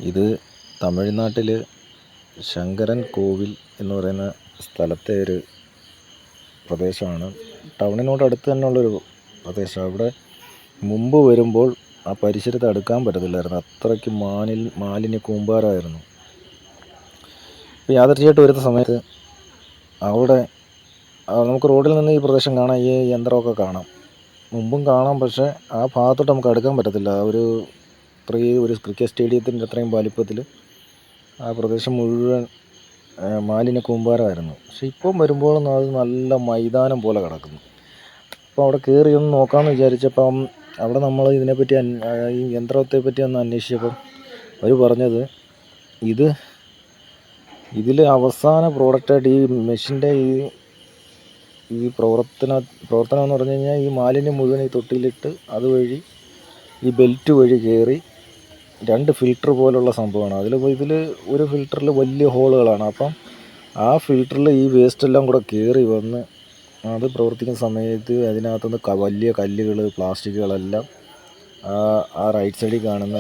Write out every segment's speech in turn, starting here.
ഇത് തമിഴ്നാട്ടിൽ ശങ്കരൻ കോവിൽ എന്ന് പറയുന്ന സ്ഥലത്തെ ഒരു പ്രദേശമാണ്. ടൗണിനോട് അടുത്ത് തന്നെയുള്ളൊരു പ്രദേശമാണ്. അവിടെ മുമ്പ് വരുമ്പോൾ ആ പരിസരത്ത് അടുക്കാൻ പറ്റത്തില്ലായിരുന്നു, അത്രയ്ക്ക് മാലിന്യ കൂമ്പാരമായിരുന്നു. ഇപ്പോൾ യാദൃച്ഛികമായിട്ട് വരുന്ന സമയത്ത് അവിടെ നമുക്ക് റോഡിൽ നിന്ന് ഈ പ്രദേശം കാണാം, ഈ യന്ത്രമൊക്കെ കാണാം, മുമ്പും കാണാം. പക്ഷേ ആ ഭാഗത്തോട്ട് നമുക്ക് അടുക്കാൻ പറ്റത്തില്ല. ഒരു ക്രിക്കറ്റ് സ്റ്റേഡിയത്തിൻ്റെ അത്രയും വലിപ്പത്തിൽ ആ പ്രദേശം മുഴുവൻ മാലിന്യ കൂമ്പാരമായിരുന്നു. പക്ഷെ ഇപ്പം വരുമ്പോൾ അത് നല്ല മൈതാനം പോലെ കിടക്കുന്നു. അപ്പോൾ അവിടെ കയറി ഒന്ന് നോക്കാമെന്ന് വിചാരിച്ചപ്പം അവിടെ നമ്മൾ ഇതിനെപ്പറ്റി ഈ യന്ത്രത്തെ പറ്റി ഒന്ന് അന്വേഷിച്ചപ്പം അവർ പറഞ്ഞത് ഇതിൽ അവസാന പ്രോഡക്റ്റായിട്ട് ഈ മെഷീൻ്റെ ഈ പ്രവർത്തനം എന്ന് പറഞ്ഞു കഴിഞ്ഞാൽ ഈ മാലിന്യം മുഴുവൻ ഈ തൊട്ടിയിലിട്ട് അതുവഴി ഈ ബെൽറ്റ് വഴി കയറി 2 ഫിൽറ്റർ പോലുള്ള സംഭവമാണ്. ഇതിൽ ഒരു ഫിൽറ്ററിൽ വലിയ ഹോളുകളാണ്. അപ്പം ആ ഫിൽറ്ററിൽ ഈ വേസ്റ്റെല്ലാം കൂടെ കയറി വന്ന് അത് പ്രവർത്തിക്കുന്ന സമയത്ത് അതിനകത്തുനിന്ന് വലിയ കല്ലുകൾ, പ്ലാസ്റ്റിക്കുകളെല്ലാം ആ റൈറ്റ് സൈഡിൽ കാണുന്ന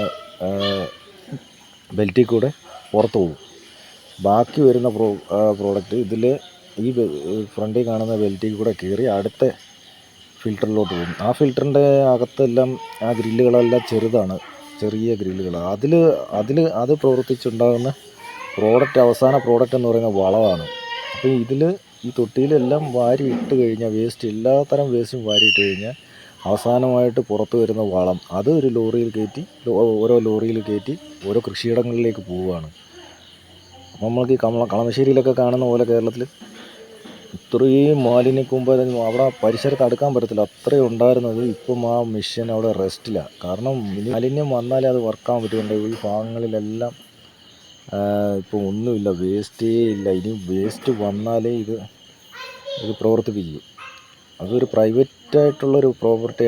ബെൽറ്റിൽ കൂടെ പുറത്തു പോകും. ബാക്കി വരുന്ന പ്രോഡക്റ്റ് ഇതിൽ ഈ ഫ്രണ്ടിൽ കാണുന്ന ബെൽറ്റിൽ കൂടെ കയറി അടുത്ത ഫിൽറ്ററിലോട്ട് പോകും. ആ ഫിൽറ്ററിൻ്റെ അകത്തെല്ലാം ആ ഗ്രില്ലുകളെല്ലാം ചെറിയ ഗ്രില്ലുകൾ. അത് പ്രവർത്തിച്ചുണ്ടാകുന്ന അവസാന പ്രോഡക്റ്റ് എന്ന് പറയുന്ന വളമാണ്. അപ്പോൾ ഈ തൊട്ടിയിലെല്ലാം വാരി ഇട്ട് കഴിഞ്ഞാൽ എല്ലാത്തരം വേസ്റ്റും വാരി ഇട്ട് കഴിഞ്ഞാൽ അവസാനമായിട്ട് പുറത്ത് വരുന്ന വളം അത് ഓരോ ലോറിയിൽ കയറ്റി ഓരോ കൃഷിയിടങ്ങളിലേക്ക് പോവുകയാണ്. നമ്മൾക്ക് ഈ കളമശ്ശേരിയിലൊക്കെ കാണുന്ന പോലെ കേരളത്തിൽ ഇത്രയും മാലിന്യ കൂമ്പാരം അവിടെ പരിസരത്ത് അടുക്കാൻ പറ്റത്തില്ല, അത്രയും ഉണ്ടായിരുന്നത്. ഇപ്പം ആ മെഷീൻ അവിടെ റെസ്റ്റിലാണ്. കാരണം മാലിന്യം വന്നാലേ അത് വർക്കാൻ പറ്റുന്നുണ്ട്. ഈ ഭാഗങ്ങളിലെല്ലാം ഇപ്പോൾ ഒന്നുമില്ല, വേസ്റ്റേ ഇല്ല. ഇനി വേസ്റ്റ് വന്നാലേ ഇത് പ്രവർത്തിപ്പിക്കൂ. അതൊരു പ്രൈവറ്റായിട്ടുള്ളൊരു പ്രോപ്പർട്ടി.